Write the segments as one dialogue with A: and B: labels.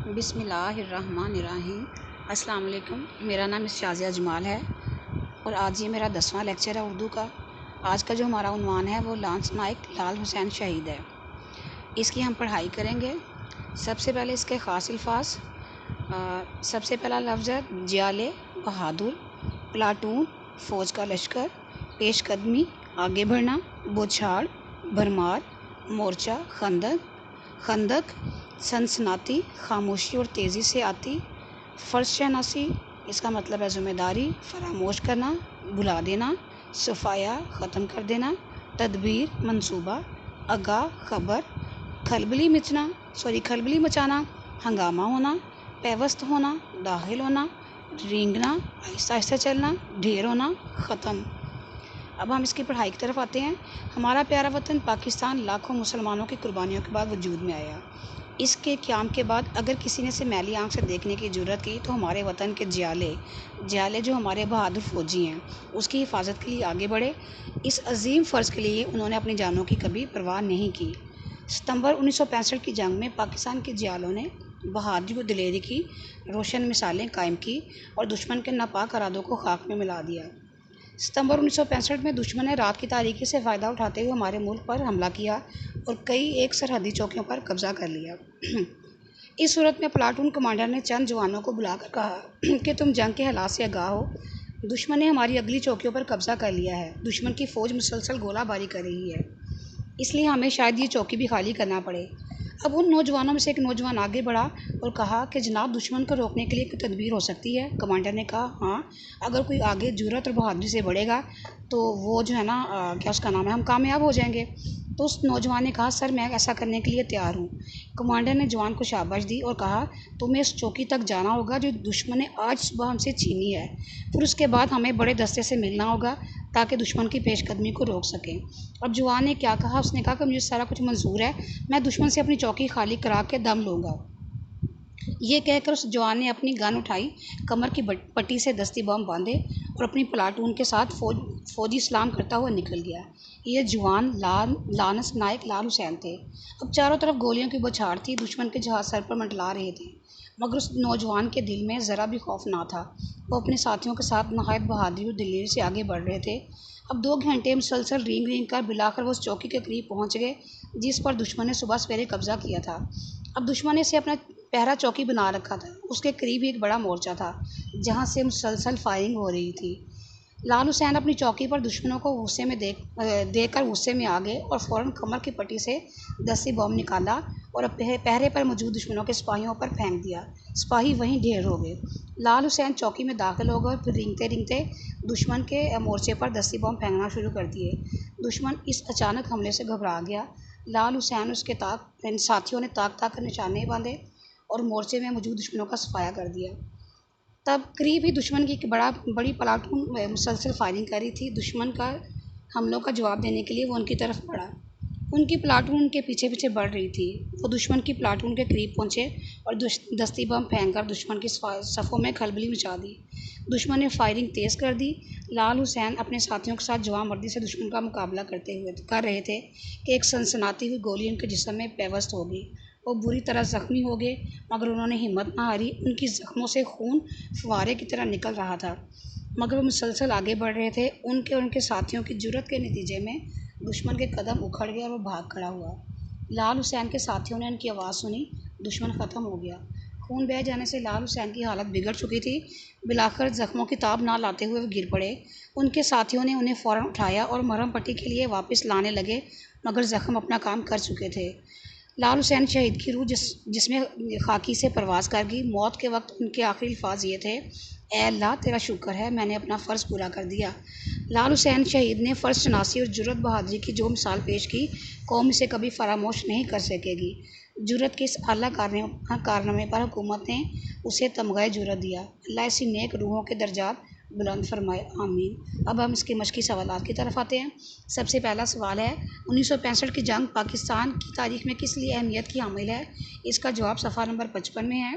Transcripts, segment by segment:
A: बिस्मिल्लाहिर्रहमानिर्रहीम। अस्सलाम वालेकुम। मेरा नाम शाज़िया जमाल है और आज ये मेरा 10वां लेक्चर है उर्दू का। आज का जो हमारा उन्वान है वो लांस नाइक लाल हुसैन शहीद है। इसकी हम पढ़ाई करेंगे। सबसे पहले इसके ख़ास अल्फाज। सबसे पहला लफ्ज़ है जियाले, बहादुर, प्लाटून, फ़ौज का लश्कर, पेशकदमी, आगे बढ़ना, बौछार, भरमार, मोर्चा, खंदक, सनसनाती, खामोशी और तेज़ी से आती, फ़र्श शनासी, इसका मतलब है ज़िम्मेदारी, फरामोश करना, भुला देना, सफ़ाया, ख़त्म कर देना, तदबीर, मंसूबा, आगाह, खबर, खलबली मचाना, हंगामा होना, पेवस्त होना, दाखिल होना, रेंगना, आहिस्ता आहिस्ता चलना, ढेर होना, ख़त्म। अब हम इसकी पढ़ाई की तरफ आते हैं। हमारा प्यारा वतन पाकिस्तान लाखों मुसलमानों की कुर्बानियों के बाद वजूद में आया। इसके क़याम के बाद अगर किसी ने इसे मैली आँख से देखने की जुर्रत की तो हमारे वतन के जियाले जो हमारे बहादुर फ़ौजी हैं उसकी हिफाजत के लिए आगे बढ़े। इस अजीम फ़र्ज़ के लिए उन्होंने अपनी जानों की कभी परवाह नहीं की। सितंबर 1965 की जंग में पाकिस्तान के जियालों ने बहादुरी व दिलेरी की रोशन मिसालें कायम की और दुश्मन के नापाक इरादों को खाक में मिला दिया। सितंबर 1965 में दुश्मन ने रात की तारीकी से फ़ायदा उठाते हुए हमारे मुल्क पर हमला किया और कई एक सरहदी चौकियों पर कब्ज़ा कर लिया। इस सूरत में प्लाटून कमांडर ने चंद जवानों को बुलाकर कहा कि तुम जंग के हालात से आगाह हो। दुश्मन ने हमारी अगली चौकियों पर कब्ज़ा कर लिया है। दुश्मन की फ़ौज मुसलसल गोलाबारी कर रही है, इसलिए हमें शायद ये चौकी भी खाली करना पड़े। अब उन नौजवानों में से एक नौजवान आगे बढ़ा और कहा कि जनाब, दुश्मन को रोकने के लिए कोई तदबीर हो सकती है। कमांडर ने कहा, हाँ, अगर कोई आगे जुर्रत और बहादुरी से बढ़ेगा तो वो जो है ना क्या उसका नाम है, हम कामयाब हो जाएंगे। तो उस नौजवान ने कहा, सर, मैं ऐसा करने के लिए तैयार हूँ। कमांडर ने जवान को शाबाश दी और कहा, तुम्हें इस चौकी तक जाना होगा जो दुश्मन ने आज सुबह हमसे छीनी है। फिर उसके बाद हमें बड़े दस्ते से मिलना होगा ताकि दुश्मन की पेशकदमी को रोक सकें। अब जवान ने क्या कहा, उसने कहा कि मुझे सारा कुछ मंजूर है, मैं दुश्मन से अपनी चौकी खाली करा के दम लूँगा। ये कहकर उस जवान ने अपनी गन उठाई, कमर की पट्टी से दस्ती बम बांधे और अपनी प्लाटून के साथ फौजी सलाम करता हुआ निकल गया। ये जवान लांस नाइक लाल हुसैन थे। अब चारों तरफ गोलियों की बौछार थी। दुश्मन के जहाज़ सर पर मंडला रहे थे, मगर उस नौजवान के दिल में ज़रा भी खौफ ना था। वो अपने साथियों के साथ नहायत बहादुरी और दिलेरी से आगे बढ़ रहे थे। अब 2 घंटे मुसलसल रेंग कर बिलाकर वो उस चौकी के करीब पहुंच गए जिस पर दुश्मन ने सुबह सवेरे कब्जा किया था। अब दुश्मन ने इसे अपना पहरा चौकी बना रखा था। उसके करीब एक बड़ा मोर्चा था जहां से मुसलसल फायरिंग हो रही थी। लाल हुसैन अपनी चौकी पर दुश्मनों को गुस्से में देखकर गुस्से में आ गए और फ़ौरन कमर की पट्टी से दस्ती बम निकाला और पहरे पर मौजूद दुश्मनों के सिपाहियों पर फेंक दिया। सिपाही वहीं ढेर हो गए। लाल हुसैन चौकी में दाखिल हो गए और फिर रेंगते दुश्मन के मोर्चे पर दस्ती बम फेंकना शुरू कर दिए। दुश्मन इस अचानक हमले से घबरा गया। लाल हुसैन उसके साथियों ने ताक कर निशाने बांधे और मोर्चे में मौजूद दुश्मनों का सफाया कर दिया। तब करीब ही दुश्मन की एक बड़ी प्लाटून मुसलसल फायरिंग कर रही थी। दुश्मन का हमलों का जवाब देने के लिए वो उनकी तरफ बढ़ा। उनकी प्लाटून उनके पीछे पीछे बढ़ रही थी। वो दुश्मन की प्लाटून के करीब पहुंचे और दस्ती बम फेंककर दुश्मन की सफ़ों में खलबली मचा दी। दुश्मन ने फायरिंग तेज़ कर दी। लाल हुसैन अपने साथियों के साथ जवानमर्दी से दुश्मन का मुकाबला कर रहे थे कि एक सनसनाती हुई गोली उनके जिस्म में पेवस्त हो गई। वो बुरी तरह ज़ख्मी हो गए, मगर उन्होंने हिम्मत न हारी। उनकी ज़ख्मों से खून फुवारे की तरह निकल रहा था, मगर वो मुसलसल आगे बढ़ रहे थे। उनके और उनके साथियों की जुर्रत के नतीजे में दुश्मन के कदम उखड़ गए और वो भाग खड़ा हुआ। लाल हुसैन के साथियों ने उनकी आवाज़ सुनी। दुश्मन ख़त्म हो गया। खून बह जाने से लाल हुसैन की हालत बिगड़ चुकी थी। बिलाकर ज़ख्मों की ताब ना लाते हुए वो गिर पड़े। उनके साथियों ने उन्हें फ़ौरन उठाया और मरहम पट्टी के लिए वापस लाने लगे, मगर ज़ख्म अपना काम कर चुके थे। लाल हुसैन शहीद की रूह जिसमें खाकी से परवाज़ कर गई। मौत के वक्त उनके आखिरी अल्फाज ये थे, ए अल्लाह, तेरा शुक्र है, मैंने अपना फ़र्ज़ पूरा कर दिया। लाल हुसैन शहीद ने फ़र्ज़ शनासी और जुर्रत बहादुरी की जो मिसाल पेश की, कौम इसे कभी फरामोश नहीं कर सकेगी। जुर्रत के इस आला कारनामे पर हुकूमत ने उसे तमग़े जुर्रत दिया। अल्लाह ऐसी नेक रूहों के दर्जात बुलंद फरमाए, आमीन। अब हम इसके मशक़ी सवालात की तरफ आते हैं। सबसे पहला सवाल है, 1965 की जंग पाकिस्तान की तारीख़ में किस लिए अहमियत की हामिल है? इसका जवाब सफ़ा नंबर 55 में है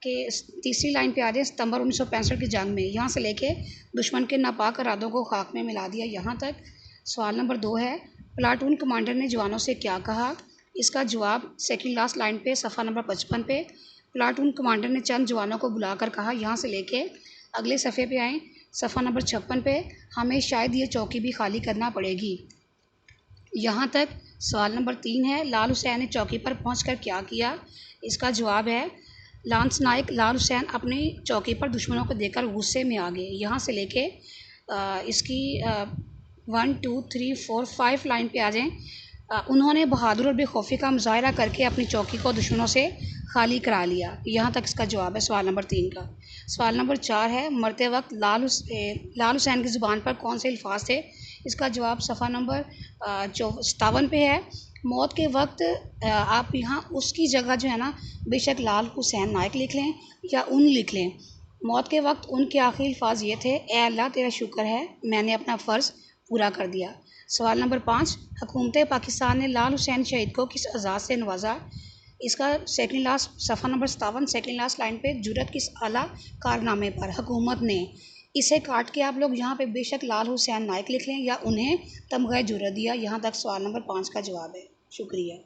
A: कि तीसरी लाइन पे आ जाए, सितंबर 1965 की जंग में यहाँ से लेके दुश्मन के नापाक इरादों को खाक में मिला दिया, यहाँ तक। सवाल नंबर 2 है, प्लाटून कमांडर ने जवानों से क्या कहा? इसका जवाब सेकंड लास्ट लाइन पे सफ़ा नंबर 55 पे। प्लाटून कमांडर ने चंद जवानों को बुलाकर कहा, यहाँ से लेके अगले सफ़े पे आएँ, सफ़ा नंबर 56 पे, हमें शायद ये चौकी भी खाली करना पड़ेगी। यहाँ तक सवाल नंबर 3 है, लाल हुसैन ने चौकी पर पहुंचकर क्या किया? इसका जवाब है, लांस नायक लाल हुसैन अपनी चौकी पर दुश्मनों को देखकर गुस्से में आ गए। यहाँ से लेके इसकी 1 2 3 4 5 लाइन पे आ जाएं। उन्होंने बहादुर और बेखौफी का मुजाहरा करके अपनी चौकी को दुश्मनों से खाली करा लिया। यहाँ तक इसका जवाब है सवाल नंबर 3 का। सवाल नंबर 4 है, मरते वक्त लाल हुसैन की ज़ुबान पर कौन से अल्फाज थे? इसका जवाब सफ़ा नंबर 57 पे है। मौत के वक्त आप यहाँ उसकी जगह जो है ना, बेशक लाल हुसैन नायक लिख लें या उन लिख लें। मौत के वक्त उनके आखिरी अल्फाज ये थे, ए अल्लाह तेरा शुक्र है, मैंने अपना फ़र्ज़ पूरा कर दिया। सवाल नंबर 5, हुकूमत पाकिस्तान ने लाल हुसैन शहीद को किस एजाज़ से नवाजा? इसका सेकंड लास्ट सफ़ा नंबर 57 सेकंड लास्ट लाइन पे, जुर्रत किस आला कारनामे पर हुकूमत ने। इसे काट के आप लोग यहाँ पे बेशक लाल हुसैन नायक लिख लें या उन्हें तमग़े जुर्रत दिया। यहाँ तक सवाल नंबर 5 का जवाब है। शुक्रिया।